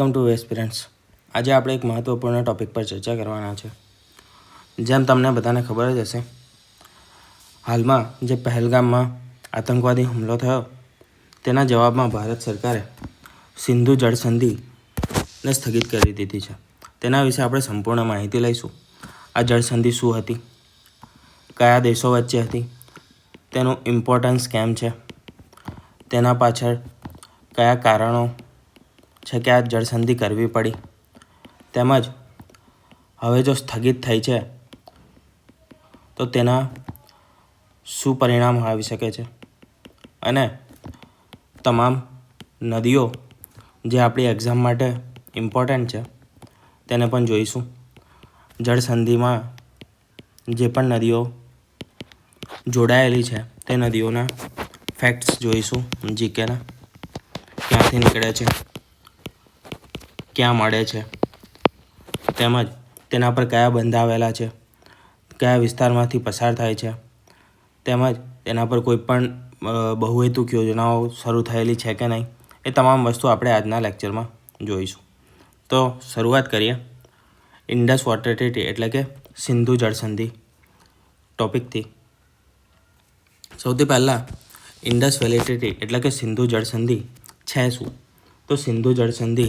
Welcome to aspirants. આજે આપણે એક મહત્ત્વપૂર્ણ ટૉપિક પર ચર્ચા કરવાના છે. જેમ તમને બધાને ખબર જ હશે, હાલમાં જે પહેલગામમાં આતંકવાદી હુમલો થયો તેના જવાબમાં ભારત સરકારે સિંધુ જળ સંધિને સ્થગિત કરી દીધી છે. તેના વિશે આપણે સંપૂર્ણ માહિતી લઈશું. આ જળ સંધિ શું હતી, કયા દેશો વચ્ચે હતી, તેનું ઇમ્પોર્ટન્સ કેમ છે, તેના પાછળ કયા કારણો છે કે આ જળસંધિ કરવી પડી, તેમજ હવે જો સ્થગિત થઈ છે તો તેના શું પરિણામ આવી શકે છે, અને તમામ નદીઓ જે આપણી એક્ઝામ માટે ઇમ્પોર્ટન્ટ છે તેને પણ જોઈશું. જળસંધિમાં જે પણ નદીઓ જોડાયેલી છે તે નદીઓના ફેક્ટ્સ જોઈશું, જીકેના, ક્યાંથી નીકળે છે, ક્યાં મળે છે, તેમજ તેના પર કયા બંધ આવેલા છે, કયા વિસ્તારમાંથી પસાર થાય છે, તેમજ તેના પર કોઈ પણ બહુહેતુક યોજનાઓ શરૂ થયેલી છે કે નહીં, એ તમામ વસ્તુ આપણે આજના લેક્ચરમાં જોઈશું. તો શરૂઆત કરીએ ઇન્ડસ વોટર ટ્રીટી એટલે કે સિંધુ જળસંધિ ટોપિકથી. સૌથી પહેલાં ઇન્ડસ વેલી ટ્રીટી એટલે કે સિંધુ જળસંધિ છે શું? તો સિંધુ જળસંધિ,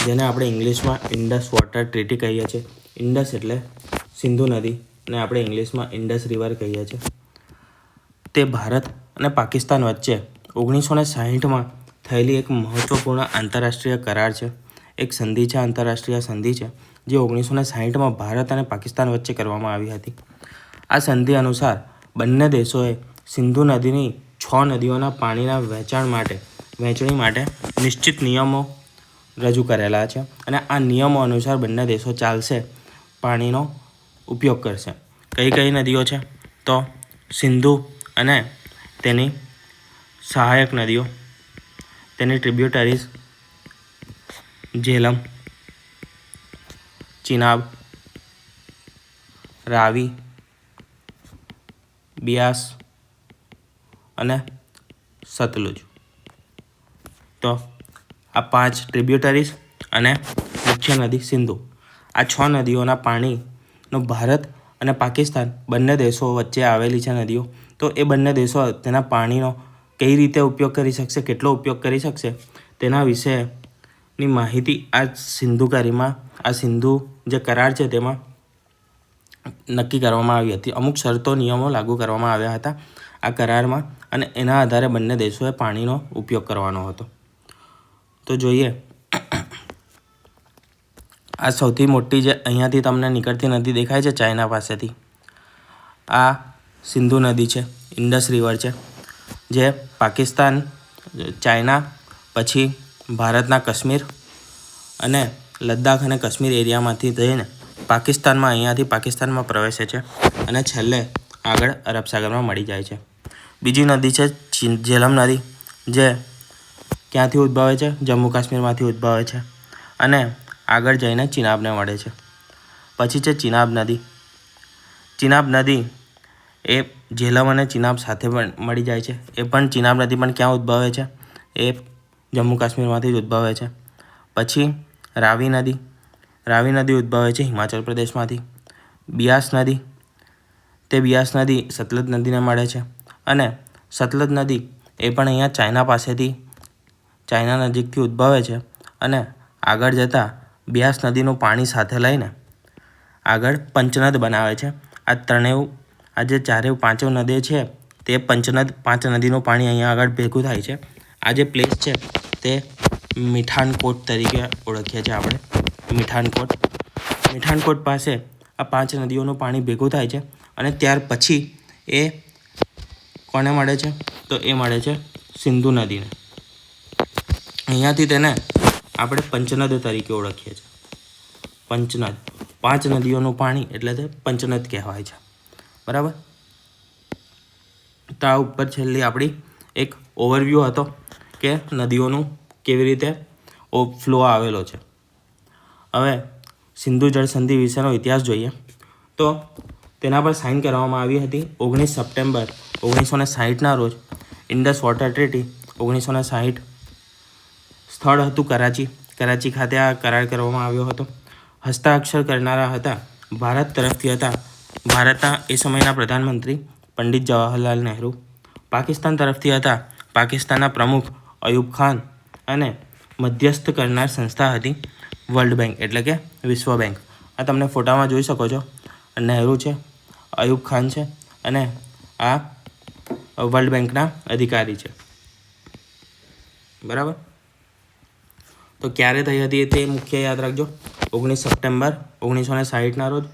જેને આપણે ઇંગ્લિશમાં ઇન્ડસ વોટર ટ્રીટી કહીએ છીએ. ઇન્ડસ એટલે સિંધુ નદી અને આપણે ઇંગ્લિશમાં ઇન્ડસ રિવર કહીએ છીએ. તે ભારત અને પાકિસ્તાન વચ્ચે 1960માં થયેલી એક મહત્ત્વપૂર્ણ આંતરરાષ્ટ્રીય કરાર છે. એક સંધિ છે, આંતરરાષ્ટ્રીય સંધિ છે, જે 1960માં ભારત અને પાકિસ્તાન વચ્ચે કરવામાં આવી હતી. આ સંધિ અનુસાર બંને દેશોએ સિંધુ નદીની 6 નદીઓના પાણીના વહેંચણી માટે નિશ્ચિત નિયમો રજૂ કરેલા છે, અને આ નિયમો અનુસાર બંને દેશો ચાલશે, પાણીનો ઉપયોગ કરશે. કઈ કઈ નદીઓ છે? તો સિંધુ અને તેની સહાયક નદીઓ, તેની ટ્રિબ્યુટરીઝ ઝેલમ, ચિનાબ, રાવી, બિયાસ અને સતલુજ. તો આ 5 ટ્રિબ્યુટરીઝ અને મુખ્ય નદી સિંધુ, આ 6 નદીઓના પાણીનો ભારત અને પાકિસ્તાન બંને દેશો વચ્ચે આવેલી છે નદીઓ. તો એ બંને દેશો તેના પાણીનો કઈ રીતે ઉપયોગ કરી શકશે, કેટલો ઉપયોગ કરી શકશે, તેના વિશેની માહિતી આ સિંધુ જે કરાર છે તેમાં નક્કી કરવામાં આવી હતી. અમુક શરતો, નિયમો લાગુ કરવામાં આવ્યા હતા આ કરારમાં, અને એના આધારે બંને દેશોએ પાણીનો ઉપયોગ કરવાનો હતો. તો જોઈએ, આ સૌથી મોટી જે અહીંયાથી તમને નીકળતી નદી દેખાય છે ચાઇના પાસેથી, આ સિંધુ નદી છે, ઇન્ડસ રિવર છે, જે પાકિસ્તાન, ચાઇના, પછી ભારતના કાશ્મીર અને લદ્દાખ અને કાશ્મીર એરિયામાંથી થઈને અહીંયાથી પાકિસ્તાનમાં પ્રવેશે છે, અને છેલ્લે આગળ અરબ સાગરમાં મળી જાય છે. બીજી નદી છે ઝેલમ નદી, જે ક્યાંથી ઉદ્ભવે છે? જમ્મુ કાશ્મીરમાંથી ઉદ્ભવે છે, અને આગળ જઈને ચિનાબને મળે છે. પછી છે ચિનાબ નદી. ચિનાબ નદી એ ઝેલમ અને ચિનાબ સાથે પણ મળી જાય છે. એ પણ ચિનાબ નદી પણ ક્યાં ઉદ્ભવે છે? એ જમ્મુ કાશ્મીરમાંથી જ ઉદ્ભવે છે. પછી રાવી નદી ઉદ્ભવે છે હિમાચલ પ્રદેશમાંથી. બિયાસ નદી સતલજ નદીને મળે છે, અને સતલજ નદી એ પણ અહીંયા ચાઇના નજીકથી ઉદ્ભવે છે, અને આગળ જતાં બિયાસ નદીનું પાણી સાથે લઈને આગળ પંચનદ બનાવે છે. આ જે 4-5 નદી છે તે 5 નદીનું પાણી અહીંયા આગળ ભેગું થાય છે. આ જે પ્લેસ છે તે મીઠાનકોટ તરીકે ઓળખીએ છીએ આપણે. મીઠાનકોટ પાસે આ 5 નદીઓનું પાણી ભેગું થાય છે, અને ત્યાર પછી એ કોને મળે છે? તો એ મળે છે સિંધુ નદીને. અહીંયાથી તેને આપણે પંચનદ તરીકે ઓળખીએ છીએ. પંચનદ, 5 નદીઓનું પાણી એટલે તે પંચનદ કહેવાય છે. બરાબર? તો આ ઉપર છેલ્લી આપણી એક ઓવરવ્યૂ હતો કે નદીઓનું કેવી રીતે ફ્લો આવેલો છે. હવે સિંધુ જળસંધિ વિશેનો ઇતિહાસ જોઈએ તો તેના પર સાઇન કરવામાં આવી હતી 19 સપ્ટેમ્બર 1960ના રોજ. Indus water treaty 1960. સ્થળ હતું કરાચી. કરાચી ખાતે આ કરાર કરવામાં આવ્યો હતો. હસ્તાક્ષર કરનારા હતા ભારત તરફથી હતા ભારતના એ સમયના પ્રધાનમંત્રી પંડિત જવાહરલાલ નહેરુ. પાકિસ્તાન તરફથી હતા પાકિસ્તાનના પ્રમુખ અયુબ ખાન અને મધ્યસ્થ કરનાર સંસ્થા હતી વર્લ્ડ બેંક એટલે કે વિશ્વ બેંક. આ તમને ફોટામાં જોઈ શકો છો. નહેરુ છે, અયુબ ખાન છે અને આ વર્લ્ડ બેંકના અધિકારી છે. બરાબર. તો ક્યારે થઈ હતી તે મુખ્ય યાદ રાખજો. 19 સપ્ટેમ્બર 1960ના રોજ.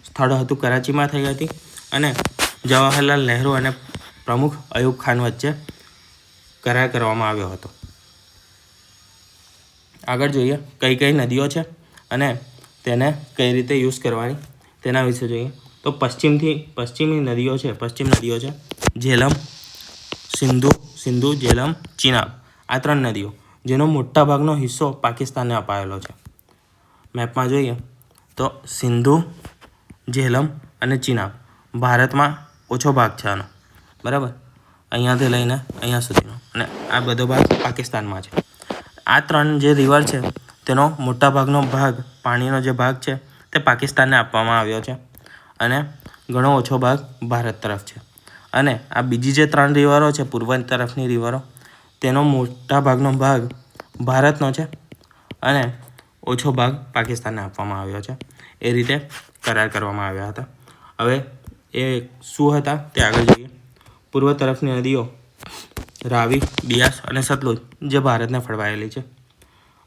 સ્થળ હતું કરાચીમાં થઈ હતી અને જવાહરલાલ નહેરુ અને પ્રમુખ અયુબ ખાન વચ્ચે કરાર કરવામાં આવ્યો હતો. આગળ જોઈએ કઈ કઈ નદીઓ છે અને તેને કઈ રીતે યુઝ કરવાની તેના વિશે જોઈએ. તો પશ્ચિમી નદીઓ છે, પશ્ચિમ નદીઓ છે ઝેલમ, સિંધુ, ઝેલમ, ચિનાબ. આ 3 નદીઓ જેનો મોટા ભાગનો હિસ્સો પાકિસ્તાનને અપાયેલો છે. મેપમાં જોઈએ તો સિંધુ, ઝેલમ અને ચિનાબ ભારતમાં ઓછો ભાગ છે આનો. બરાબર. અહીંયાથી લઈને અહીંયા સુધીનો અને આ બધો ભાગ પાકિસ્તાનમાં છે. આ 3 જે રિવર છે તેનો મોટા ભાગનો ભાગ, પાણીનો જે ભાગ છે તે પાકિસ્તાનને આપવામાં આવ્યો છે અને ઘણો ઓછો ભાગ ભારત તરફ છે. અને આ બીજી જે 3 રિવરો છે પૂર્વ તરફની રિવરો તેનો મોટા ભાગનો ભાગ ભારતનો છે અને ઓછો ભાગ પાકિસ્તાનને આપવામાં આવ્યો છે. એ રીતે કરાર કરવામાં આવ્યા હતા. હવે એ શું હતા તે આગળ જોઈએ. પૂર્વ તરફની નદીઓ રાવી, બિયાસ અને સતલુજ જે ભારતને ફળવાયેલી છે.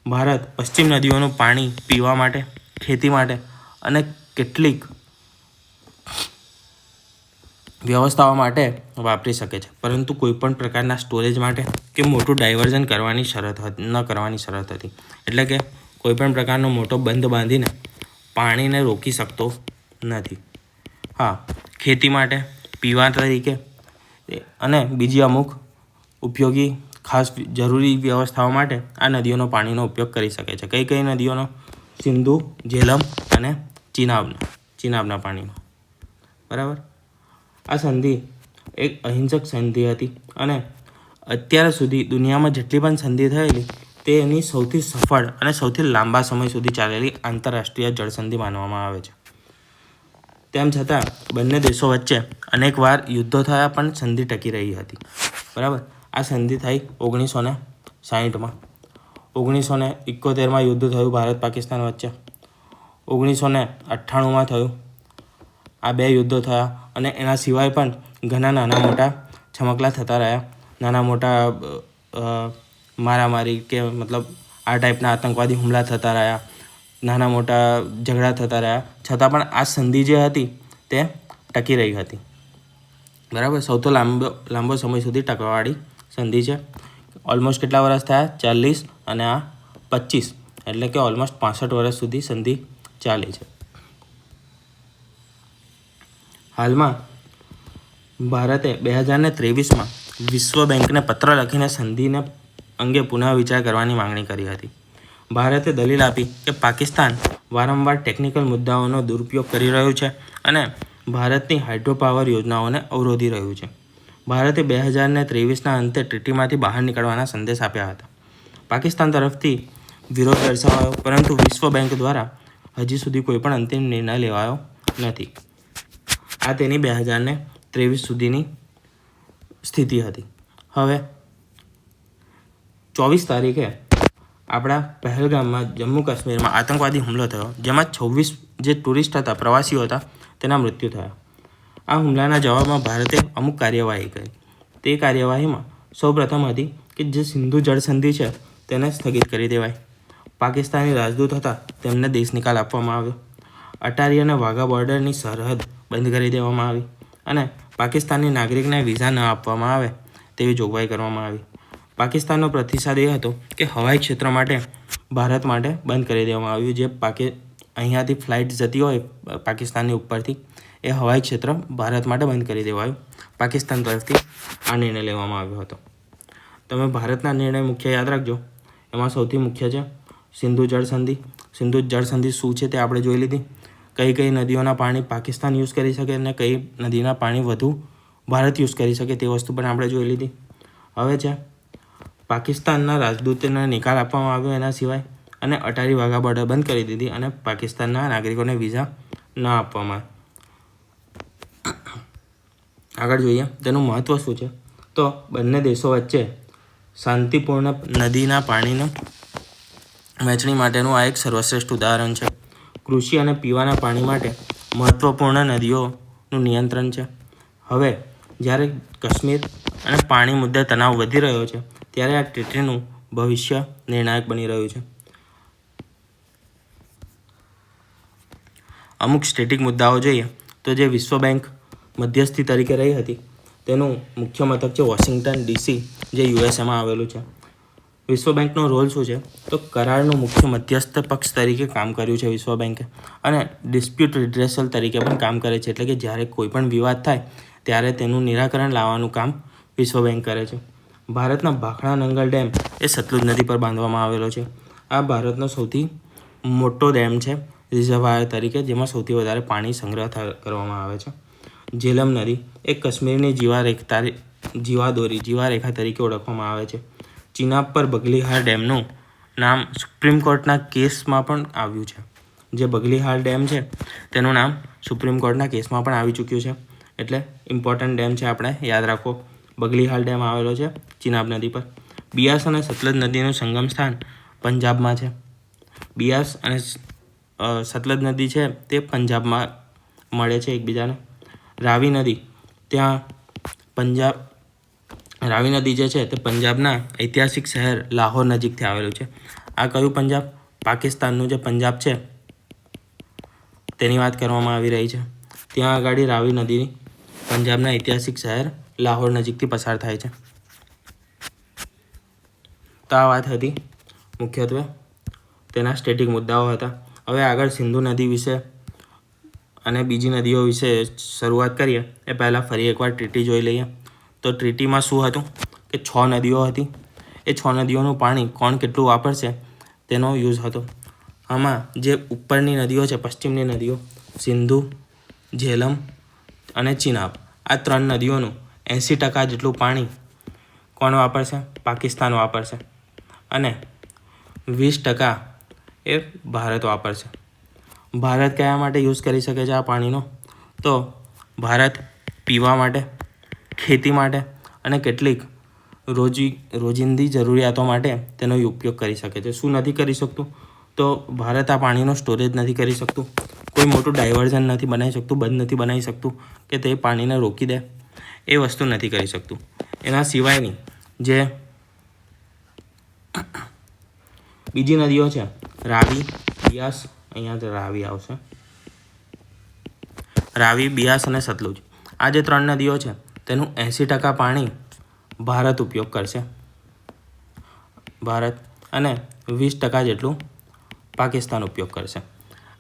ભારત પશ્ચિમ નદીઓનું પાણી પીવા માટે, ખેતી માટે અને કેટલીક વ્યવસ્થાઓ માટે વાપરી શકે છે, પરંતુ કોઈપણ પ્રકારના સ્ટોરેજ માટે કે મોટું ડાયવર્ઝન ન કરવાની શરત હતી. એટલે કે કોઈપણ પ્રકારનો મોટો બંધ બાંધીને પાણીને રોકી શકતો નથી. હા, ખેતી માટે, પીવા તરીકે અને બીજી અમુક ઉપયોગી ખાસ જરૂરી વ્યવસ્થાઓ માટે આ નદીઓનો પાણીનો ઉપયોગ કરી શકે છે. કઈ કઈ નદીઓનો? સિંધુ, ઝેલમ અને ચિનાબના પાણીનો. બરાબર. આ સંધિ એક અહિંસક સંધિ હતી અને અત્યાર સુધી દુનિયામાં જેટલી પણ સંધિ થયેલી તે એની સૌથી સફળ અને સૌથી લાંબા સમય સુધી ચાલેલી આંતરરાષ્ટ્રીય જળસંધિ માનવામાં આવે છે. તેમ છતાં બંને દેશો વચ્ચે અનેકવાર યુદ્ધો થયા પણ સંધિ ટકી રહી હતી. બરાબર. આ સંધિ થઈ 1960માં. 1971માં યુદ્ધ થયું ભારત પાકિસ્તાન વચ્ચે. 1998માં થયું. આ 2 યુદ્ધો થયા અને એના સિવાય પણ ઘણા નાના મોટા છમકલા થતા રહ્યા. નાના મોટા મારામારી કે મતલબ આ ટાઈપના આતંકવાદી હુમલા થતા રહ્યા, નાના મોટા ઝઘડા થતા રહ્યા. છતાં પણ આ સંધિ જે હતી તે ટકી રહી હતી. બરાબર. સૌથી લાંબો સમય સુધી ટકવાવાળી સંધિ છે. ઓલમોસ્ટ કેટલા વર્ષ થયા? 40 અને આ 25 એટલે કે ઓલમોસ્ટ 65 વર્ષ સુધી સંધિ ચાલી છે. હાલમાં ભારતે 2023માં વિશ્વ બેંકને પત્ર લખીને સંધિને અંગે પુનઃ વિચાર કરવાની માંગણી કરી હતી. ભારતે દલીલ આપી કે પાકિસ્તાન વારંવાર ટેકનિકલ મુદ્દાઓનો દુરુપયોગ કરી રહ્યું છે અને ભારતની હાઇડ્રો પાવર યોજનાઓને અવરોધી રહ્યું છે. ભારતે 2023ના અંતે ટ્રીટીમાંથી બહાર નીકળવાના સંદેશ આપ્યા હતા. પાકિસ્તાન તરફથી વિરોધ દર્શાવાયો, પરંતુ વિશ્વ બેંક દ્વારા હજી સુધી કોઈપણ અંતિમ નિર્ણય લેવાયો નથી. આ તેની 2023 સુધીની સ્થિતિ હતી. હવે 24 તારીખે આપણા પહેલગામમાં જમ્મુ કાશ્મીરમાં આતંકવાદી હુમલો થયો, જેમાં 26 જે ટુરિસ્ટ હતા, પ્રવાસીઓ હતા, તેના મૃત્યુ થયા. આ હુમલાના જવાબમાં ભારતે અમુક કાર્યવાહી કરી. તે કાર્યવાહીમાં સૌપ્રથમ હતી કે જે સિંધુ જળસંધિ છે તેને સ્થગિત કરી દેવાય. પાકિસ્તાની રાજદૂત હતા તેમને દેશ નિકાલ આપવામાં આવ્યો. અટારી અને વાઘા બોર્ડરની સરહદ બંધ કરી દેવામાં આવી અને પાકિસ્તાની નાગરિકને વિઝા ન આપવામાં આવે તેવી જોગવાઈ કરવામાં આવી. પાકિસ્તાનનો પ્રતિસાદ એ હતો કે હવાઈ ક્ષેત્ર માટે ભારત માટે બંધ કરી દેવામાં આવ્યું. જે અહીંયાથી ફ્લાઇટ જતી હોય પાકિસ્તાનની ઉપરથી, એ હવાઈ ક્ષેત્ર ભારત માટે બંધ કરી દેવાયું. પાકિસ્તાન તરફથી આ નિર્ણય લેવામાં આવ્યો હતો. તમે ભારતના નિર્ણય મુખ્ય યાદ રાખજો. એમાં સૌથી મુખ્ય છે સિંધુ જળસંધિ. સિંધુ જળસંધિ શું છે તે આપણે જોઈ લીધી. કઈ કઈ નદીઓના પાણી પાકિસ્તાન યુઝ કરી શકે અને કઈ નદીના પાણી વધુ ભારત યુઝ કરી શકે તે વસ્તુ પણ આપણે જોઈ લીધી. હવે છે પાકિસ્તાનના રાજદૂતને નિકાલ આપવામાં આવ્યો એના સિવાય, અને અટારી વાઘા બોર્ડર બંધ કરી દીધી અને પાકિસ્તાનના નાગરિકોને વિઝા ન આપવામાં. આગળ જોઈએ તેનું મહત્ત્વ શું છે. તો બંને દેશો વચ્ચે શાંતિપૂર્ણ નદીના પાણીનું વહેંચણી માટેનું આ એક સર્વશ્રેષ્ઠ ઉદાહરણ છે. કૃષિ અને પીવાના પાણી માટે મહત્ત્વપૂર્ણ નદીઓનું નિયંત્રણ છે. હવે જ્યારે કાશ્મીર અને પાણી મુદ્દે તણાવ વધી રહ્યો છે ત્યારે આ ટ્રીટીનું ભવિષ્ય નિર્ણાયક બની રહ્યું છે. અમુક સ્ટેટિક મુદ્દાઓ જોઈએ તો જે વિશ્વ બેંક મધ્યસ્થી તરીકે રહી હતી તેનું મુખ્ય મથક છે વોશિંગ્ટન ડીસી, જે યુએસએમાં આવેલું છે. વિશ્વ બેંકનો રોલ શું છે તો કરારનું મુખ્ય મધ્યસ્થ પક્ષ તરીકે કામ કર્યું છે વિશ્વ બેંકે, અને ડિસ્પ્યુટ રિડ્રેસલ તરીકે પણ કામ કરે છે. એટલે કે જ્યારે કોઈ પણ વિવાદ થાય ત્યારે તેનું નિરાકરણ લાવવાનું કામ વિશ્વ બેંક કરે છે. ભારતના ભાખડા નંગલ ડેમ એ સતલુજ નદી પર બાંધવામાં આવેલો છે. આ ભારતનો સૌથી મોટો ડેમ છે રિઝર્વાયર તરીકે, જેમાં સૌથી વધારે પાણી સંગ્રહ કરવામાં આવે છે. ઝેલમ નદી એ કાશ્મીરની જીવારેખા તરીકે ઓળખવામાં આવે છે. ચિનાબ પર બગલીહાર ડેમનું નામ સુપ્રીમ કોર્ટના કેસમાં પણ આવ્યું છે. જે બગલીહાર ડેમ છે તેનું નામ સુપ્રીમ કોર્ટના કેસમાં પણ આવી ચૂક્યું છે. એટલે ઇમ્પોર્ટન્ટ ડેમ છે, આપણે યાદ રાખો. બગલીહાર ડેમ આવેલો છે ચિનાબ નદી પર. બિયાસ અને સતલજ નદીનું સંગમ સ્થાન પંજાબમાં છે. બિયાસ અને સતલજ નદી છે તે પંજાબમાં મળે છે એકબીજાને. રાવી નદી જે છે તે પંજાબના ઐતિહાસિક શહેર લાહોર નજીકથી આવેલું છે. આ કયું પંજાબ? પાકિસ્તાનનું જે પંજાબ છે તેની વાત કરવામાં આવી રહી છે. ત્યાં આગળ રાવી નદી પંજાબના ઐતિહાસિક શહેર લાહોર નજીકથી પસાર થાય છે. તો આ વાત હતી મુખ્યત્વે તેના સ્ટેટિક મુદ્દાઓ હતા. હવે આગળ સિંધુ નદી વિશે અને બીજી નદીઓ વિશે શરૂઆત કરીએ એ પહેલાં ફરી એકવાર ટ્રીટી જોઈ લઈએ. તો ટ્રીટીમાં શું હતું કે 6 નદીઓ હતી. એ 6 નદીઓનું પાણી કોણ કેટલું વાપરશે તેનો યુઝ હતો. આમાં જે ઉપરની નદીઓ છે, પશ્ચિમની નદીઓ સિંધુ, ઝેલમ અને ચિનાબ, આ 3 નદીઓનું 80% જેટલું પાણી કોણ વાપરશે? પાકિસ્તાન વાપરશે. અને 20% એ ભારત વાપરશે. ભારત કયા માટે યુઝ કરી શકે છે આ પાણીનો? તો ભારત પીવા માટે, ખેતી માટે અને કેટલીક રોજિંદી જરૂરિયાતો માટે તેનો ઉપયોગ કરી શકે છે. શું નથી કરી શકતું? તો ભારત આ પાણીનો સ્ટોરેજ નથી કરી શકતું, કોઈ મોટું ડાયવર્ઝન નથી બનાવી શકતું, બંધ નથી બનાવી શકતું કે તે પાણીને રોકી દે, એ વસ્તુ નથી કરી શકતું. એના સિવાયની જે બીજી નદીઓ છે રાવી, બિયાસ, અહીંયા રાવી આવશે, રાવી, બિયાસ અને સતલુજ, આ જે 3 નદીઓ છે તેનું 80% પાણી ભારત ઉપયોગ કરશે, ભારત, અને 20% જેટલું પાકિસ્તાન ઉપયોગ કરશે.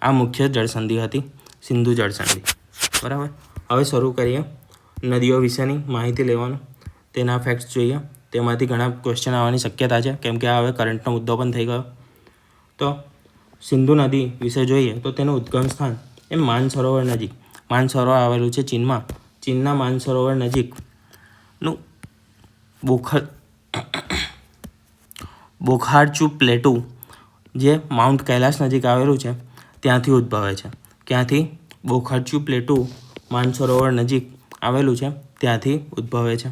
આ મુખ્ય જળસંધિ હતી, સિંધુ જળસંધિ. બરાબર. હવે શરૂ કરીએ નદીઓ વિશેની માહિતી લેવાનું. તેના ફેક્ટ્સ જોઈએ. તેમાંથી ઘણા ક્વેશ્ચન આવવાની શક્યતા છે, કેમ કે આ હવે કરંટનો મુદ્દો પણ થઈ ગયો. તો સિંધુ નદી વિશે જોઈએ તો તેનું ઉદ્ગમ સ્થાન એ માનસરોવર નજીક, માનસરોવર આવેલું છે ચીનમાં. ચીનના માનસરોવર નજીકનું બોખારચુ પ્લેટુ, જે માઉન્ટ કૈલાશ નજીક આવેલું છે, ત્યાંથી ઉદ્ભવે છે. ક્યાંથી? બોખારચુ પ્લેટુ માનસરોવર નજીક આવેલું છે ત્યાંથી ઉદ્ભવે છે.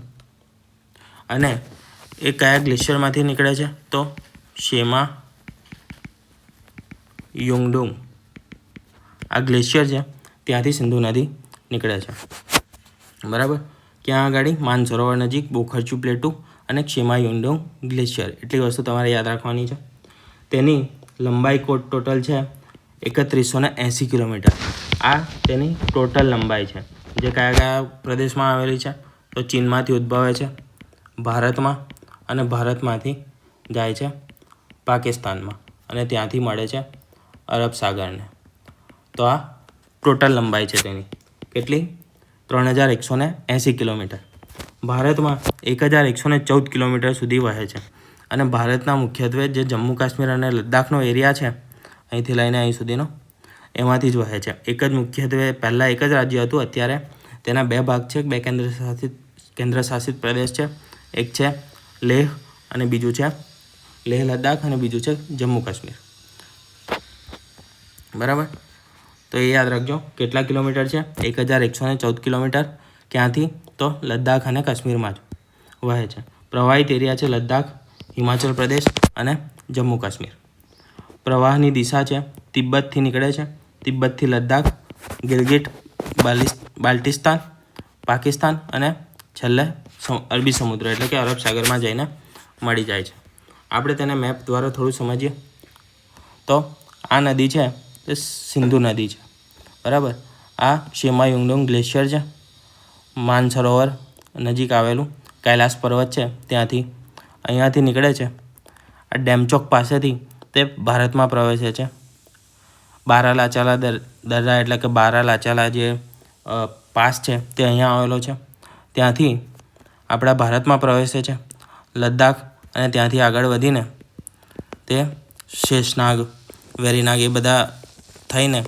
અને એ કયા ગ્લેશિયરમાંથી નીકળે છે? તો શેમા યુંગડુંગ, આ ગ્લેશિયર છે ત્યાંથી સિંધુ નદી નીકળે છે. બરાબર. ક્યાં આગળ? માનસરોવર નજીક બોખારચુ પ્લેટુ અને શેમાયુંગડુંગ ગ્લેશિયર. એટલી વસ્તુ તમારે યાદ રાખવાની છે. તેની લંબાઈ ટોટલ છે 3180 કિલોમીટર. આ તેની ટોટલ લંબાઈ છે, જે કયા પ્રદેશમાં આવેલી છે? તો ચીનમાંથી ઉદ્ભવે છે ભારતમાં, અને ભારતમાંથી જાય છે પાકિસ્તાનમાં, અને ત્યાંથી મળે છે અરબ સાગરને. તો આ ટોટલ લંબાઈ છે તેની. કેટલી? 3180 કિલોમીટર. ભારતમાં 1114 કિલોમીટર સુધી વહે છે. અને ભારતના મુખ્યત્વે જે જમ્મુ કાશ્મીર અને લદ્દાખનો એરિયા છે, અહીંથી લઈને અહીં સુધીનો, એમાંથી જ વહે છે. મુખ્યત્વે પહેલાં એક જ રાજ્ય હતું, અત્યારે તેના 2 ભાગ છે, 2 કેન્દ્રશાસિત પ્રદેશ છે. એક છે લેહ અને બીજું છે લેહ લદ્દાખ, અને બીજું છે જમ્મુ કાશ્મીર. બરાબર, તો એ યાદ રાખજો. કેટલા કિલોમીટર છે? 1114 કિલોમીટર. ક્યાંથી? તો લદ્દાખ અને કાશ્મીરમાં જ વહે છે. પ્રવાહિત એરિયા છે લદ્દાખ, હિમાચલ પ્રદેશ અને જમ્મુ કાશ્મીર. પ્રવાહની દિશા છે તિબ્બતથી નીકળે છે, તિબ્બતથી લદ્દાખ, ગિલગિટ બાલ્ટિસ્તાન, પાકિસ્તાન અને છેલ્લે અરબી સમુદ્ર એટલે કે અરબ સાગરમાં જઈને મળી જાય છે. આપણે તેને મેપ દ્વારા થોડું સમજીએ તો આ નદી છે તે સિંધુ નદી છે. બરાબર, આ શેમાયુંગડોંગ ગ્લેશિયર છે, માનસરોવર નજીક આવેલું કૈલાસ પર્વત છે ત્યાંથી અહીંયાથી નીકળે છે. આ ડેમચોક પાસેથી તે ભારતમાં પ્રવેશે છે. બારાલાચાલા દર્રા એટલે કે બારાલાચાલા જે પાસ છે તે અહીંયા આવેલો છે. ત્યાંથી આપણા ભારતમાં પ્રવેશે છે લદ્દાખ, અને ત્યાંથી આગળ વધીને તે શેષનાગ, વેરીનાગ એ બધા થઈને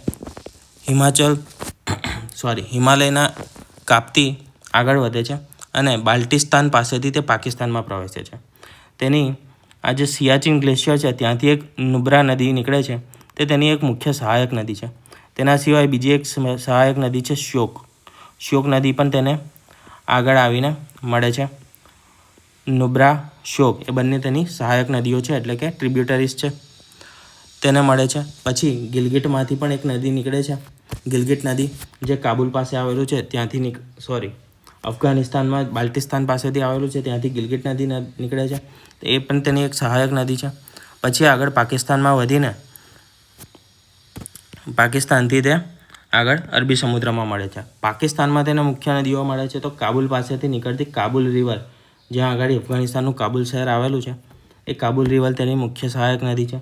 હિમાલયના કાપથી આગળ વધે છે અને બાલ્ટિસ્તાન પાસેથી તે પાકિસ્તાનમાં પ્રવેશે છે. તેની આ જે સિયાચીન ગ્લેશિયર છે ત્યાંથી એક નુબ્રા નદી નીકળે છે, તે તેની એક મુખ્ય સહાયક નદી છે. તેના સિવાય બીજી એક સહાયક નદી છે શ્યોક નદી પણ તેને આગળ આવીને મળે છે. નુબ્રા, શ્યોક એ બંને તેની સહાયક નદીઓ છે એટલે કે ટ્રિબ્યુટરીઝ છે, તેને મળે છે. પછી ગિલગિટમાંથી પણ એક નદી નીકળે છે, ગિલગિટ નદી જે કાબુલ પાસે આવેલું છે ત્યાંથી અફઘાનિસ્તાનમાં બાલ્ટિસ્તાન પાસેથી આવેલું છે, ત્યાંથી ગિલગિટ નદી નીકળે છે, એ પણ તેની એક સહાયક નદી છે. પછી આગળ પાકિસ્તાનમાં વધીને પાકિસ્તાનથી તે આગળ અરબી સમુદ્રમાં મળે છે. પાકિસ્તાનમાં તેને મુખ્ય નદીઓ મળે છે તો કાબુલ પાસેથી નીકળતી કાબુલ રિવર, જ્યાં આગળ અફઘાનિસ્તાનનું કાબુલ શહેર આવેલું છે, એ કાબુલ રિવર તેની મુખ્ય સહાયક નદી છે.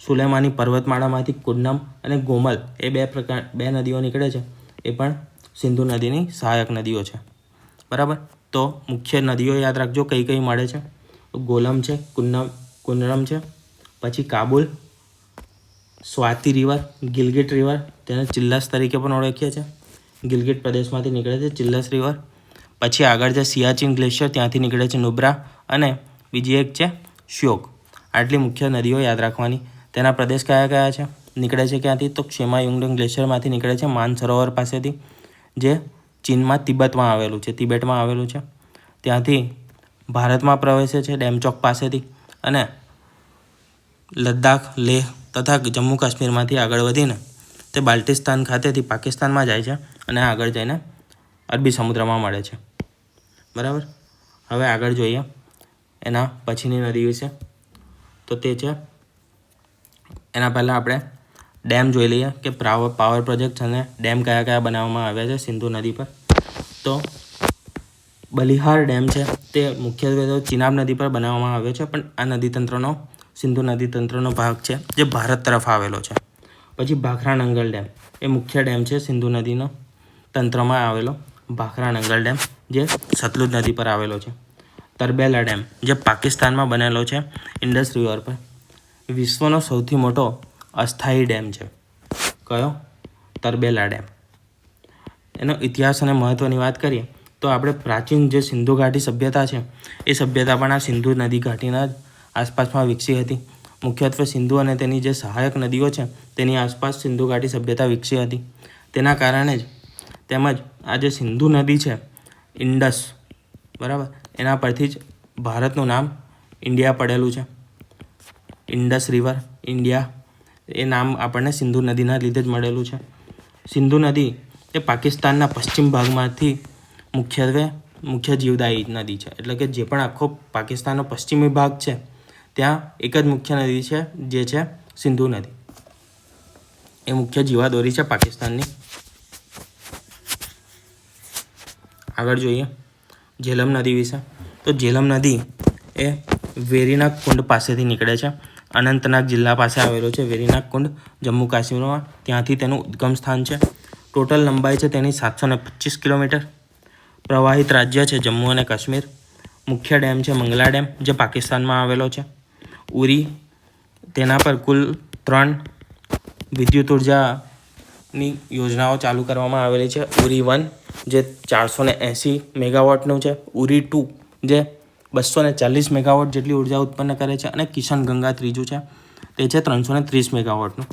સુલેમાની પર્વતમાળામાંથી કુન્નમ અને ગોમલ એ બે નદીઓ નીકળે છે, એ પણ સિંધુ નદીની સહાયક નદીઓ છે. બરાબર, તો મુખ્ય નદીઓ યાદ રાખજો કઈ કઈ મળે છે. ગોલમ છે, કુન્નમ છે, પછી કાબુલ, સ્વાતિ રિવર, ગિલગિટ રિવર, તેને ચિલ્લસ તરીકે પણ ઓળખીએ છીએ, ગિલગિટ પ્રદેશમાંથી નીકળે છે ચિલ્લસ રિવર. પછી આગળ છે સિયાચીન ગ્લેશિયર, ત્યાંથી નીકળે છે નુબ્રા, અને બીજી એક છે શ્યોક. આટલી મુખ્ય નદીઓ યાદ રાખવાની. તેના પ્રદેશ કયા કયા છે? નીકળે છે ક્યાંથી? તો શેમાયુંગડોંગ ગ્લેશિયરમાંથી નીકળે છે માનસરોવર પાસેથી, જે ચીનમાં તિબેટમાં આવેલું છે. ત્યાંથી ભારતમાં પ્રવેશે છે ડેમચોક પાસેથી, અને લદ્દાખ, લેહ તથા જમ્મુ કાશ્મીરમાંથી આગળ વધીને તે બાલ્ટિસ્તાન ખાતેથી પાકિસ્તાનમાં જાય છે અને આગળ જઈને અરબી સમુદ્રમાં મળે છે. બરાબર, હવે આગળ જોઈએ એના પછીની નદી વિશે. તો તે છે, એના પહેલાં આપણે ડેમ જોઈ લઈએ કે પાવર પ્રોજેક્ટ અને ડેમ કયા કયા બનાવવામાં આવ્યા છે સિંધુ નદી પર. તો બલિહાર ડેમ છે તે મુખ્યત્વે તો ચિનાબ નદી પર બનાવવામાં આવ્યો છે, પણ આ નદીતંત્રનો સિંધુ નદીતંત્રનો ભાગ છે જે ભારત તરફ આવેલો છે. પછી ભાખરા નંગલ ડેમ એ મુખ્ય ડેમ છે સિંધુ નદીનો તંત્રમાં આવેલો, ભાખરા નંગલ ડેમ જે સતલુજ નદી પર આવેલો છે. તરબેલા ડેમ જે પાકિસ્તાનમાં બનેલો છે ઇન્ડસ રિવર પર. વિશ્વનો સૌથી મોટો અસ્થાયી ડેમ છે કયો? તરબેલા ડેમ. એનો ઇતિહાસ અને મહત્ત્વની વાત કરીએ તો આપણે પ્રાચીન જે સિંધુ ઘાટી સભ્યતા છે એ સભ્યતા પણ આ સિંધુ નદી ઘાટીના આસપાસમાં વિકસી હતી. મુખ્યત્વે સિંધુ અને તેની જે સહાયક નદીઓ છે તેની આસપાસ સિંધુ ઘાટી સભ્યતા વિકસી હતી. તેના કારણે જ તેમજ આ જે સિંધુ નદી છે ઇન્ડસ, બરાબર, એના પરથી જ ભારતનું નામ ઇન્ડિયા પડેલું છે. ઇન્ડસ રિવર, ઇન્ડિયા, એ નામ આપણને સિંધુ નદીના લીધે જ મળેલું છે. સિંધુ નદી એ પાકિસ્તાનના પશ્ચિમ ભાગમાંથી મુખ્ય જીવદાયી નદી છે, એટલે કે જે પણ આખો પાકિસ્તાનનો પશ્ચિમી ભાગ છે ત્યાં એક જ મુખ્ય નદી છે જે છે સિંધુ નદી. એ મુખ્ય જીવાદોરી છે પાકિસ્તાનની. આગળ જોઈએ ઝેલમ નદી વિશે. તો ઝેલમ નદી એ વેરીનાગ કુંડ પાસેથી નીકળે છે. અનંતનાગ જિલ્લા પાસે આવેલો છે વેરીનાગ કુંડ, જમ્મુ કાશ્મીરમાં, ત્યાંથી તેનું ઉદ્ગમ સ્થાન છે. ટોટલ લંબાઈ છે તેની 725 કિલોમીટર. પ્રવાહિત રાજ્ય છે જમ્મુ અને કાશ્મીર. મુખ્ય ડેમ છે મંગલા ડેમ જે પાકિસ્તાનમાં આવેલો છે. ઉરી, તેના પર કુલ 3 વિદ્યુત ઉર્જાની યોજનાઓ ચાલુ કરવામાં આવેલી છે. ઉરી 1 જે 480 મેગાવોટનું છે, ઉરી 2 જે 240 મેગાવોટ જેટલી ઉર્જા ઉત્પન્ન કરે છે, અને કિશન ગંગા ત્રીજું છે તે છે 330 મેગાવોટનું.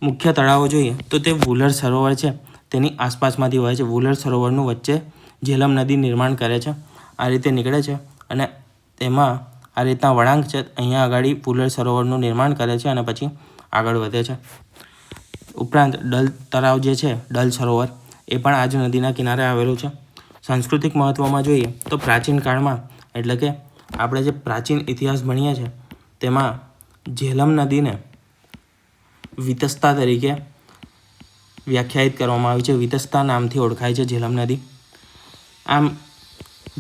મુખ્ય તળાવો જોઈએ તો તે વુલર સરોવર છે તેની આસપાસમાંથી વહે છે. વુલર સરોવરનું વચ્ચે ઝેલમ નદી નિર્માણ કરે છે. આ રીતે નીકળે છે અને તેમાં આ રીતના વળાંક છે. અહીંયા આગળ વુલર સરોવરનું નિર્માણ કરે છે અને પછી આગળ વધે છે. ઉપરાંત ડલ તળાવ જે છે, ડલ સરોવર, એ પણ આ જ નદીના કિનારે આવેલું છે. સાંસ્કૃતિક મહત્ત્વમાં જોઈએ તો પ્રાચીન કાળમાં એટલે કે આપણે જે પ્રાચીન ઇતિહાસ ભણીએ છીએ તેમાં ઝેલમ નદીને વિતસ્તા તરીકે વ્યાખ્યાયિત કરવામાં આવી છે. વિતસ્તા નામથી ઓળખાય છે ઝેલમ નદી. આમ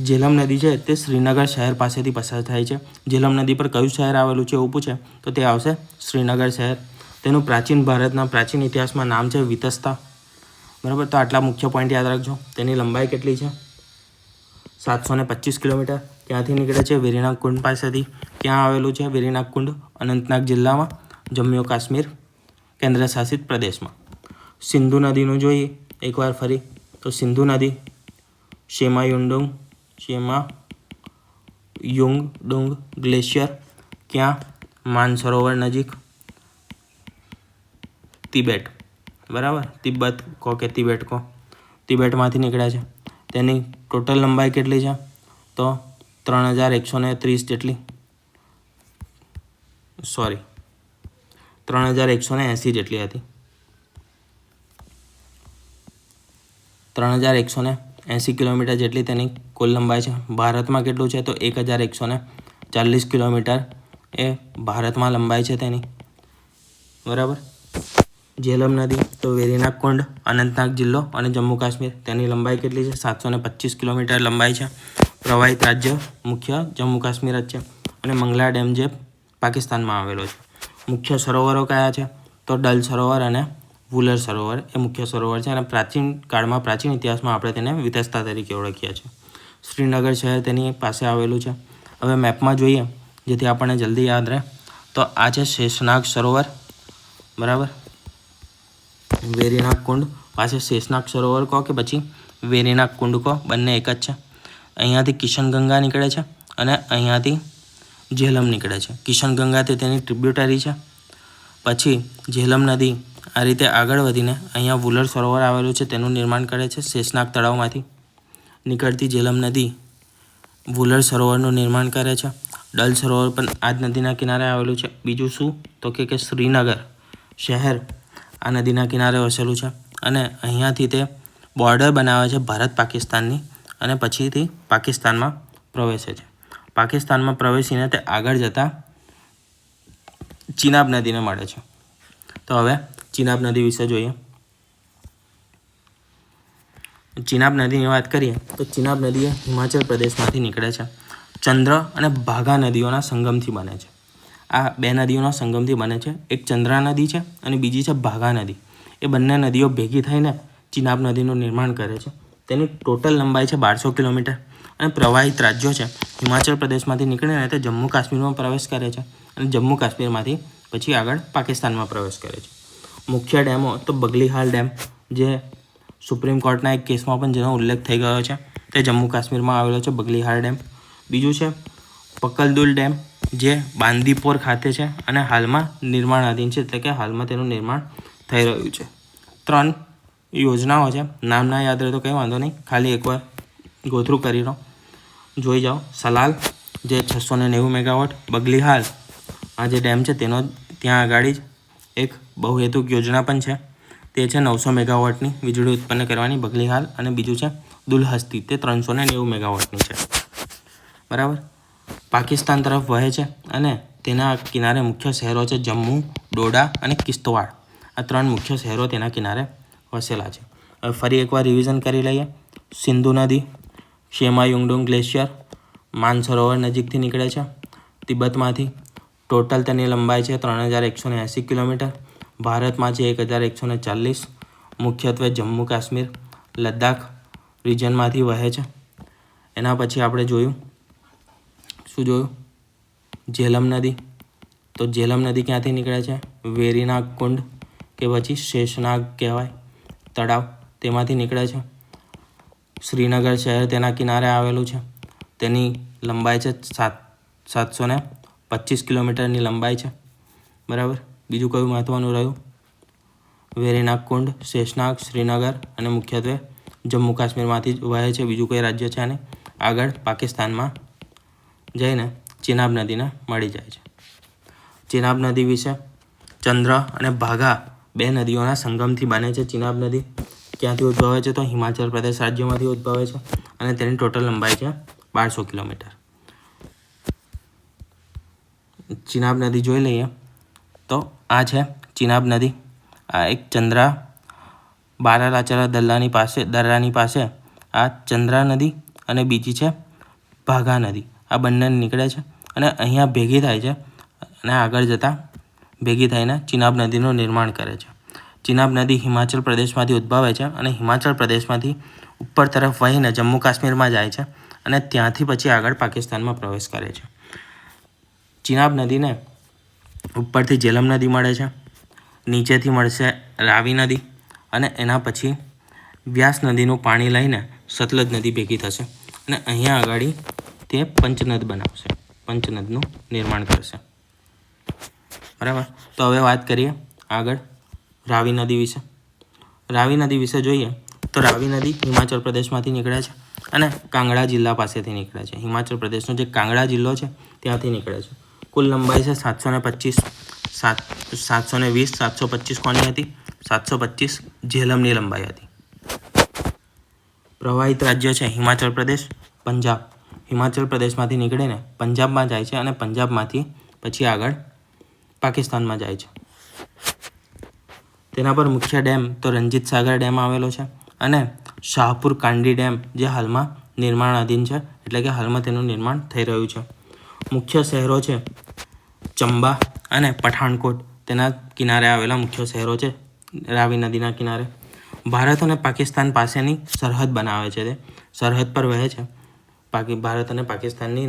ઝેલમ નદી છે તે શ્રીનગર શહેર પાસેથી પસાર થાય છે. ઝેલમ નદી પર કયું શહેર આવેલું છે એવું પૂછે તો તે આવશે શ્રીનગર શહેર. તેનું પ્રાચીન ભારતના પ્રાચીન ઇતિહાસમાં નામ છે વિતસ્તા. બરાબર, તો આટલા મુખ્ય પોઈન્ટ યાદ રાખજો. તેની લંબાઈ કેટલી છે? 725 કિલોમીટર. ક્યાંથી નીકળે છે? વેરીનાગ કુંડ પાસેથી. ક્યાં આવેલું છે વેરીનાગ કુંડ? અનંતનાગ જિલ્લામાં, જમ્મુ કાશ્મીર કેન્દ્ર શાસિત પ્રદેશમાં. સિંધુ નદીનું જોઈએ એકવાર ફરી તો સિંધુ નદી શેમાયુંગડુંગ ગ્લેશિયર ક્યાં? માનસરોવર નજીક, તિબેટ. બરાબર, તિબ્બત કહો કે તિબેટ કહો, તિબેટમાંથી નીકળે છે. તેની ટોટલ લંબાઈ કેટલી છે તો 3130 જેટલી, 3180 જેટલી હતી. 3180 કિલોમીટર જેટલી તેની કુલ લંબાઈ છે. ભારતમાં કેટલું છે તો 1140 કિલોમીટર એ ભારતમાં લંબાઈ છે તેની. બરાબર. ઝેલમ નદી તો વેરીનાગ કુંડ, અનંતનાગ જિલ્લો અને જમ્મુ કાશ્મીર. તેની લંબાઈ કેટલી છે? 725 કિલોમીટર લંબાઈ છે. પ્રવાહિત રાજ્ય મુખ્ય જમ્મુ કાશ્મીર જ છે. અને મંગલા ડેમ જે પાકિસ્તાનમાં આવેલો છે. મુખ્ય સરોવરો કયા છે તો ડલ સરોવર અને વુલર સરોવર એ મુખ્ય સરોવર છે. અને પ્રાચીન કાળમાં, પ્રાચીન ઇતિહાસમાં આપણે તેને વિતસ્તા તરીકે ઓળખીએ છીએ. શ્રીનગર શહેર તેની પાસે આવેલું છે. હવે મેપમાં જોઈએ જેથી આપણને જલ્દી યાદ રહે તો આ છે શેષનાગ સરોવર. બરાબર, વેરીનાગ કુંડ પાસે શેષનાગ સરોવર કહો કે પછી વેરીનાગ કુંડ કહો, બંને એક જ છે. અહીંયાથી કિશનગંગા નીકળે છે અને અહીંયાથી ઝેલમ નીકળે છે. કિશનગંગા તે તેની ટ્રિબ્યુટરી છે. પછી ઝેલમ નદી આ રીતે આગળ વધીને અહીંયા વુલર સરોવર આવેલું છે તેનું નિર્માણ કરે છે. શેષનાગ તળાવમાંથી નીકળતી ઝેલમ નદી વુલર સરોવરનું નિર્માણ કરે છે. ડલ સરોવર પણ આ જ નદીના કિનારે આવેલું છે. બીજું શું તો કે શ્રીનગર શહેર આ નદીના કિનારે વસેલું છે અને અહીંયાથી તે બોર્ડર બનાવે છે ભારત પાકિસ્તાનની અને પછીથી પાકિસ્તાનમાં પ્રવેશે છે. પાકિસ્તાનમાં પ્રવેશીને તે આગળ જતાં ચિનાબ નદીને મળે છે. તો હવે ચિનાબ નદી વિશે જોઈએ. ચિનાબ નદીની વાત કરીએ તો ચિનાબ નદી હિમાચલ પ્રદેશમાંથી નીકળે છે. ચંદ્ર અને ભાગા નદીઓના સંગમથી બને છે. આ બે નદીઓના સંગમથી બને છે. એક ચંદ્રા નદી છે અને બીજી છે ભાગા નદી. એ બંને નદીઓ ભેગી થઈને ચિનાબ નદીનું નિર્માણ કરે છે. તેની ટોટલ લંબાઈ છે 1200 કિલોમીટર અને પ્રવાહિત રાજ્યો છે. હિમાચલ પ્રદેશમાંથી નીકળીને તે જમ્મુ કાશ્મીરમાં પ્રવેશ કરે છે અને જમ્મુ કાશ્મીરમાંથી પછી આગળ પાકિસ્તાનમાં પ્રવેશ કરે છે. મુખ્ય ડેમો તો બગલીહાલ ડેમ જે સુપ્રીમ કોર્ટના એક કેસમાં પણ જેનો ઉલ્લેખ થઈ ગયો છે તે જમ્મુ કાશ્મીરમાં આવેલો છે, બગલીહાલ ડેમ. બીજું છે પકલદુલ ડેમ જે બાંદીપોર ખાતે છે અને હાલમાં નિર્માણાધીન છે, એટલે કે હાલમાં તેનું નિર્માણ થઈ રહ્યું છે. 3 યોજનાઓ છે. નામ ના યાદ રહે તો કંઈ વાંધો નહીં, ખાલી એકવાર ગોથ્રુ કરી લો, જોઈ જાઓ. સલાલ જે 690 મેગાવોટ, બગલીહાલ આ જે ડેમ છે તેનો ત્યાં આગળ જ એક બહુહેતુક યોજના પણ છે, તે છે 900 મેગાવોટની વીજળી ઉત્પન્ન કરવાની બગલીહાલ. અને બીજું છે દુલહસ્તી, તે 390 મેગાવોટની છે. બરાબર. પાકિસ્તાન તરફ વહે છે અને તેના કિનારે મુખ્ય શહેરો છે જમ્મુ, ડોડા અને કિશ્તવાડ. આ 3 મુખ્ય શહેરો તેના કિનારે વસેલા છે. હવે ફરી એકવાર રિવિઝન કરી લઈએ. સિંધુ નદી શેમાયુંગડુંગ ગ્લેશિયર માનસરોવર નજીકથી નીકળે છે તિબ્બતમાંથી. ટોટલ તેની લંબાઈ છે 3180 કિલોમીટર. ભારતમાં છે 1140. મુખ્યત્વે જમ્મુ કાશ્મીર, લદ્દાખ રિજનમાંથી વહે છે. એના પછી આપણે જોયું શું જોયું? ઝેલમ નદી. તો ઝેલમ નદી ક્યાંથી નીકળે છે? વેરીનાગ કુંડ કે પછી શેષનાગ કહેવાય તળાવ, તેમાંથી નીકળે છે. શ્રીનગર શહેર તેના કિનારે આવેલું છે. તેની લંબાઈ છે 725 કિલોમીટરની લંબાઈ છે. બરાબર. બીજું કયું મહત્ત્વનું રહ્યું? વેરીનાગ કુંડ, શેષનાગ, શ્રીનગર અને મુખ્યત્વે જમ્મુ કાશ્મીરમાંથી જ વહે છે. બીજું કોઈ રાજ્ય છે નહીં. આગળ પાકિસ્તાનમાં જઈને ચિનાબ નદીને મળી જાય છે. ચિનાબ નદી વિશે ચંદ્ર અને ભાગા 2 નદીઓના સંગમથી બને છે. ચિનાબ નદી ક્યાંથી ઉદ્ભવે છે? તો હિમાચલ પ્રદેશ રાજ્યમાંથી ઉદ્ભવે છે અને તેની ટોટલ લંબાઈ છે 1200 કિલોમીટર. ચિનાબ નદી જોઈ લઈએ તો આ છે ચિનાબ નદી. આ એક ચંદ્રા બારાલાચરા દર્રાની પાસે આ ચંદ્રા નદી અને બીજી છે ભાગા નદી. આ બંને નીકળે છે અને અહીંયા ભેગી થાય છે અને આગળ જતાં ભેગી થઈને ચિનાબ નદીનું નિર્માણ કરે છે. ચિનાબ નદી હિમાચલ પ્રદેશમાંથી ઉદ્ભવે છે અને હિમાચલ પ્રદેશમાંથી ઉપર તરફ વહીને જમ્મુ કાશ્મીરમાં જાય છે અને ત્યાંથી પછી આગળ પાકિસ્તાનમાં પ્રવેશ કરે છે. ચિનાબ નદીને ઉપરથી જેલમ નદી મળે છે, નીચેથી મળશે રાવી નદી અને એના પછી વ્યાસ નદીનું પાણી લઈને સતલજ નદી ભેગી થશે અને અહીંયા આગળ તે પંચનદ બનાવશે, પંચનદનું નિર્માણ કરશે. બરાબર. તો હવે વાત કરીએ આગળ રાવી નદી વિશે. રાવી નદી વિશે જોઈએ તો રાવી નદી હિમાચલ પ્રદેશમાંથી નીકળે છે અને કાંગડા જિલ્લા પાસેથી નીકળે છે. હિમાચલ પ્રદેશનો જે કાંગડા જિલ્લો છે ત્યાંથી નીકળે છે. કુલ લંબાઈ છે 725 કોની હતી? 725 જેલમની લંબાઈ હતી. પ્રવાહિત રાજ્ય છે હિમાચલ પ્રદેશ, પંજાબ. હિમાચલ પ્રદેશમાંથી નીકળીને પંજાબમાં જાય છે અને પંજાબમાંથી પછી આગળ પાકિસ્તાનમાં જાય છે. તેના પર મુખ્ય ડેમ તો રંજીત સાગર ડેમ આવેલો છે અને શાહપુર કાંડી ડેમ જે હાલમાં નિર્માણાધીન છે, એટલે કે હાલમાં તેનું નિર્માણ થઈ રહ્યું છે. મુખ્ય શહેરો છે ચંબા અને પઠાણકોટ. તેના કિનારે આવેલા મુખ્ય શહેરો છે રાવી નદીના કિનારે. ભારત અને પાકિસ્તાન પાસેની સરહદ બનાવે છે. તે સરહદ પર વહે છે. ભારત અને પાકિસ્તાનની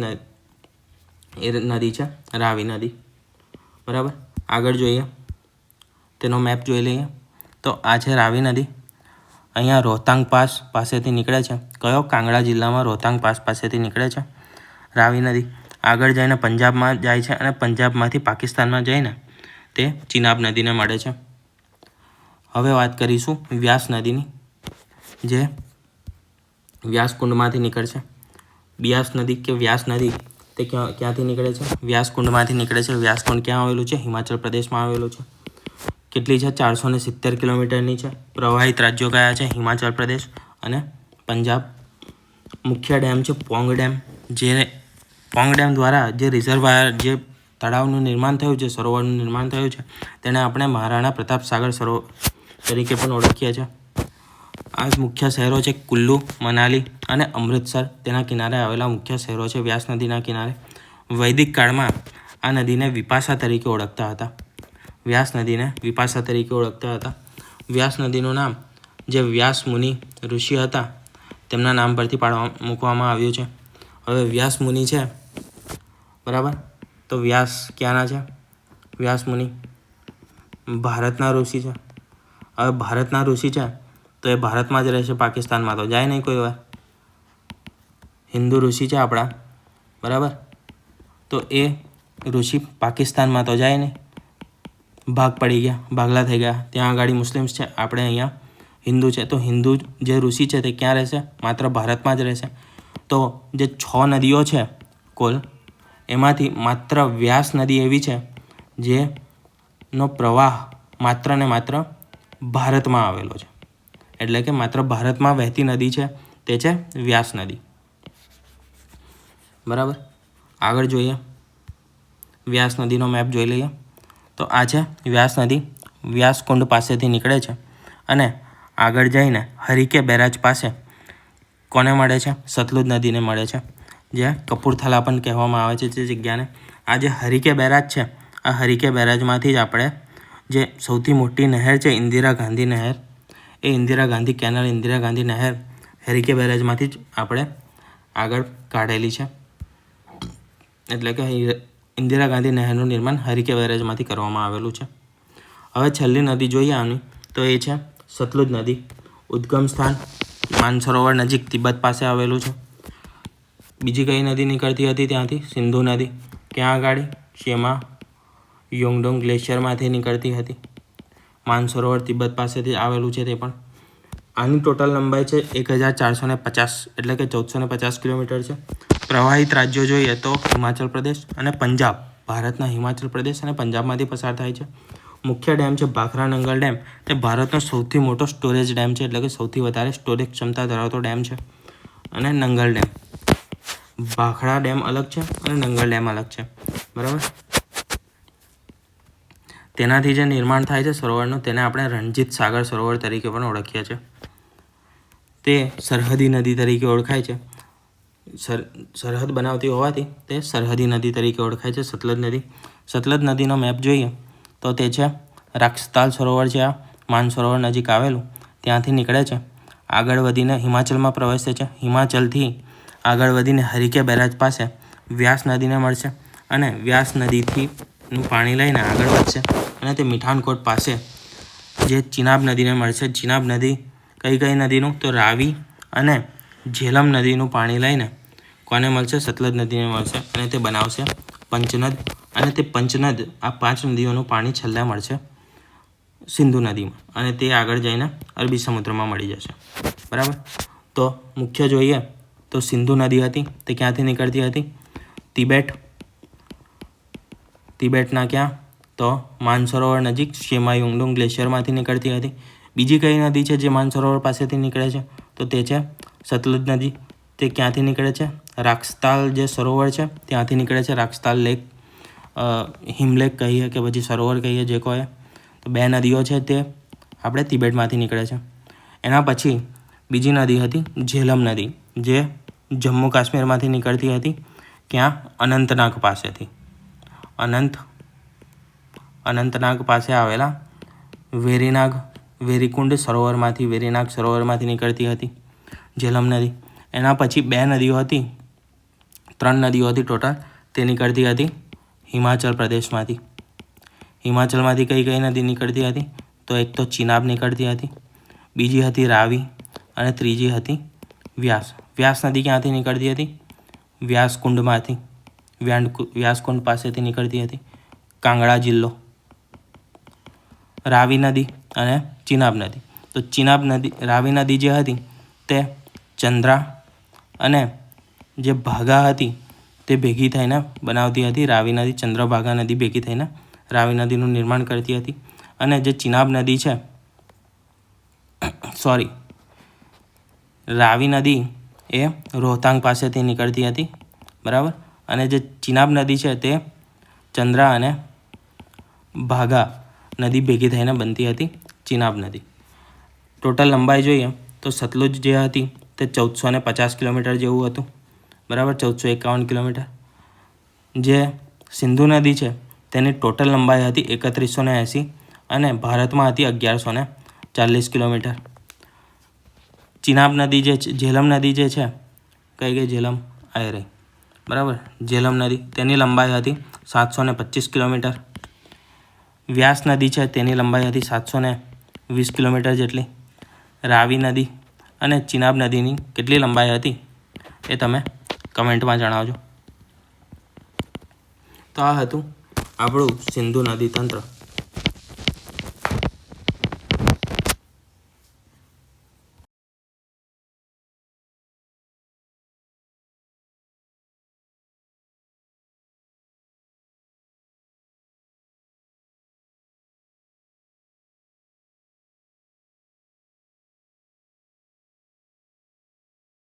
નદી છે રાવી નદી. બરાબર. આગળ જોઈએ તેનો મેપ જોઈ લઈએ તો આ છે રાવી નદી. અહીંયા રોહતાંગ પાસ પાસેથી નીકળે છે. કયો? કાંગડા જિલ્લામાં રોહતાંગ પાસ પાસેથી નીકળે છે રાવી નદી. આગળ જઈને પંજાબમાં જાય છે અને પંજાબમાંથી પાકિસ્તાનમાં જઈને તે ચિનાબ નદીને મળે છે. હવે વાત કરીશું વ્યાસ નદીની, જે વ્યાસકુંડમાંથી નીકળશે. બિયાસ નદી કે વ્યાસ નદી તે ક્યાંથી નીકળે છે? વ્યાસકુંડમાંથી નીકળે છે. વ્યાસકુંડ ક્યાં આવેલું છે? હિમાચલ પ્રદેશમાં આવેલું છે. કેટલી છે? 470 કિલોમીટરની છે. પ્રવાહિત રાજ્યો કયા છે? હિમાચલ પ્રદેશ અને પંજાબ. મુખ્ય ડેમ છે પોંગ ડેમ. જે પોંગ ડેમ દ્વારા જે રિઝર્વાયર, જે તળાવનું નિર્માણ થયું છે, સરોવરનું નિર્માણ થયું છે, તેને આપણે મહારાણા પ્રતાપ સાગર સરોવર તરીકે પણ ઓળખીએ છીએ. આ મુખ્ય શહેરો છે કુલ્લુ, મનાલી અને અમૃતસર. તેના કિનારે આવેલા મુખ્ય શહેરો છે વ્યાસ નદીના કિનારે. વૈદિક કાળમાં આ નદીને વિપાસા તરીકે ઓળખતા હતા. વ્યાસ નદીને વિપાસા તરીકે ઓળખતા હતા. વ્યાસ નદીનું નામ જે વ્યાસ મુનિ ઋષિ હતા તેમના નામ પરથી મૂકવામાં આવ્યું છે. હવે વ્યાસ મુનિ છે, બરાબર, તો વ્યાસ ક્યાંના છે? વ્યાસ મુનિ ભારતના ઋષિ છે. હવે ભારતના ઋષિ છે તો એ ભારતમાં જ રહેશે, પાકિસ્તાનમાં તો જાય નહીં કોઈ વાર. હિન્દુ ઋષિ છે આપણા, બરાબર, તો એ ઋષિ પાકિસ્તાનમાં તો જાય નહીં. ભાગ પડી ગયા, ભાગલા થઈ ગયા. ત્યાં આગળ મુસ્લિમ્સ છે, આપણે અહીંયા હિન્દુ છે. તો હિન્દુ જે ઋષિ છે તે ક્યાં રહેશે? માત્ર ભારતમાં જ રહેશે. તો જે 6 નદીઓ છે કુલ, એમાંથી માત્ર વ્યાસ નદી એવી છે જેનો પ્રવાહ માત્ર ને માત્ર ભારતમાં આવેલો છે. એટલે કે માત્ર ભારતમાં વહેતી નદી છે તે છે વ્યાસ નદી. બરાબર. આગળ જોઈએ, વ્યાસ નદીનો મેપ જોઈ લઈએ તો આ છે વ્યાસ નદી. વ્યાસકુંડ પાસેથી નીકળે છે અને આગળ જઈને હરિકે બેરાજ પાસે કોને મળે છે? સતલુજ નદીને મળે છે, જે કપૂરથલા પણ કહેવામાં આવે છે તે જગ્યાને. આ જે હરિકે બેરાજ છે, આ હરિકે બેરાજમાંથી જ આપણે જે સૌથી મોટી નહેર છે ઇન્દિરા ગાંધી નહેર, એ ઇન્દિરા ગાંધી કેનાલ, ઇન્દિરા ગાંધી નહેર હરિકે બેરાજમાંથી જ આપણે આગળ કાઢેલી છે. એટલે કે ઇન્દિરા ગાંધી નહેરનું નિર્માણ હરિકે બેરાજમાંથી કરવામાં આવેલું છે. હવે છેલ્લી નદી જોઈએ આની તો એ છે સતલુજ નદી. ઉદ્ગમ સ્થાન માનસરોવર નજીક તિબ્બત પાસે આવેલું છે. બીજી કઈ નદી નીકળતી હતી ત્યાંથી? સિંધુ નદી. ક્યાં આગળ? શેમાં? યોંગડોંગ ગ્લેશિયરમાંથી નીકળતી હતી. માનસરોવર તિબેટ પાસેથી આવેલું છે તે પણ. આની ટોટલ લંબાઈ છે 1450 એટલે કે 1450 કિલોમીટર છે. પ્રવાહિત રાજ્યો જોઈએ તો હિમાચલ પ્રદેશ અને પંજાબ, ભારતના હિમાચલ પ્રદેશ અને પંજાબમાંથી પસાર થાય છે. મુખ્ય ડેમ છે ભાખરા નંગલ ડેમ, તે ભારતનો સૌથી મોટો સ્ટોરેજ ડેમ છે, એટલે કે સૌથી વધારે સ્ટોરેજ ક્ષમતા ધરાવતો ડેમ છે. અને નંગલ ડેમ, ભાખરા ડેમ અલગ છે અને નંગલ ડેમ અલગ છે, બરાબર. તેનાથી જે નિર્માણ થાય છે સરોવરનું તેને આપણે રણજીત સાગર સરોવર તરીકે પણ ઓળખીએ છીએ. તે સરહદી નદી તરીકે ઓળખાય છે. સરહદ બનાવતી હોવાથી તે સરહદી નદી તરીકે ઓળખાય છે. સતલજ નદી, સતલજ નદીનો મેપ જોઈએ તો તે છે રાક્ષતાલ સરોવર છે, આ માનસરોવર નજીક આવેલું, ત્યાંથી નીકળે છે, આગળ વધીને હિમાચલમાં પ્રવેશે છે. હિમાચલથી આગળ વધીને હરિકે બેરાજ પાસે વ્યાસ નદીને મળશે અને વ્યાસ નદીથીનું પાણી લઈને આગળ વધશે અને તે મીઠાનકોટ પાસે જે ચિનાબ નદીને મળશે. ચિનાબ નદી કઈ નદીનું? તો રાવી અને ઝેલમ નદીનું પાણી લઈને કોને મળશે? સતલજ નદીને મળશે અને તે બનાવશે પંચનદ. અને તે પંચનદ, આ 5 નદીઓનું પાણી છેલ્લે મળશે સિંધુ નદીમાં અને તે આગળ જઈને અરબી સમુદ્રમાં મળી જશે, બરાબર. તો મુખ્ય જોઈએ તો સિંધુ નદી હતી, તે ક્યાંથી નીકળતી હતી? તિબેટના ક્યાં? તો માનસરોવર નજીક શેમાયુંગડુંગ ગ્લેશિયરમાંથી નીકળતી હતી. બીજી કઈ નદી છે જે માનસરોવર પાસેથી નીકળે છે? તો તે છે સતલુજ નદી. તે ક્યાંથી નીકળે છે? રાક્ષતાલ જે સરોવર છે ત્યાંથી નીકળે છે. રાક્ષતાલ લેક, હિમલેક કહીએ કે પછી સરોવર કહીએ, જે કહે. તો 2 નદીઓ છે તે આપણે તિબેટમાંથી નીકળે છે. એના પછી બીજી નદી હતી ઝેલમ નદી, જે જમ્મુ કાશ્મીરમાંથી નીકળતી હતી. ક્યાં? અનંતનાગ પાસેથી. અનંતનાગ પાસે આવેલા વેરીકુંડ સરોવરમાંથી, વેરીનાગ સરોવરમાંથી નીકળતી હતી ઝેલમ નદી. એના પછી 2 નદીઓ હતી, 3 નદીઓ હતી ટોટલ, તે નીકળતી હતી હિમાચલ પ્રદેશમાંથી. હિમાચલમાંથી કઈ નદી નીકળતી હતી? તો એક તો ચિનાબ નીકળતી હતી, બીજી હતી રાવી અને ત્રીજી હતી વ્યાસ. વ્યાસ નદી ક્યાંથી નીકળતી હતી? વ્યાસકુંડમાંથી, વ્યાસકુંડ પાસેથી નીકળતી હતી, કાંગડા જિલ્લો. રાવી નદી અને ચિનાબ નદી. તો રાવી નદી જે હતી તે ચંદ્રા અને જે ભાગા હતી તે ભેગી થઈને બનાવતી હતી. રાવી નદી ચંદ્રભાગા નદી ભેગી થઈને રાવી નદીનું નિર્માણ કરતી હતી. અને જે ચિનાબ નદી છે, રાવી નદી એ રોહતાંગ પાસેથી નીકળતી હતી, બરાબર. અને જે ચિનાબ નદી છે તે ચંદ્રા અને ભાગા નદી ભેગી થઈને બનતી હતી ચિનાબ નદી. ટોટલ લંબાઈ જોઈએ તો સતલુજ જે હતી તે 1450 કિલોમીટર જેવું હતું, બરાબર, 1451 કિલોમીટર. જે સિંધુ નદી છે તેની ટોટલ લંબાઈ હતી 3180 અને ભારતમાં હતી 1140 કિલોમીટર. ચિનાબ નદી જે ઝેલમ નદી જે છે, કઈ ઝેલમ આવી રહી, બરાબર, ઝેલમ નદી, તેની લંબાઈ હતી 725 કિલોમીટર. વ્યાસ નદી છે તેની લંબાઈ હતી 720 કિલોમીટર જેટલી. રાવી નદી અને ચિનાબ નદીની કેટલી લંબાઈ હતી એ તમે કમેન્ટમાં જણાવજો. તો આ હતું આપણું સિંધુ નદી તંત્ર.